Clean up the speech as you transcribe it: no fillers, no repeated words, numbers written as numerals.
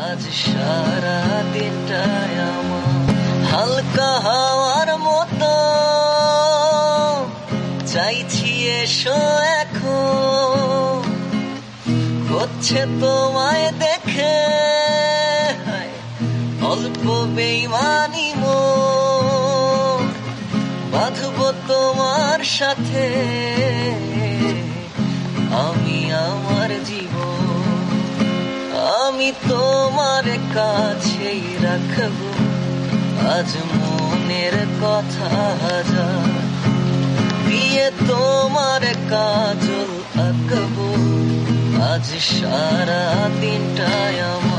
আজ সারা দিনটাই আমার হালকা হাওয়ার মতো চাইছি এসো এখন হচ্ছে তোমায় দেখে অল্প বেইমানি মন বাঁধবো তোমার সাথে আমি আমার জীবন আমি তোমার কাছেই রাখবো আজ মনের কথা দিয়ে তোমার কাজল আঁকবো আজ সারা দিনটাই আমার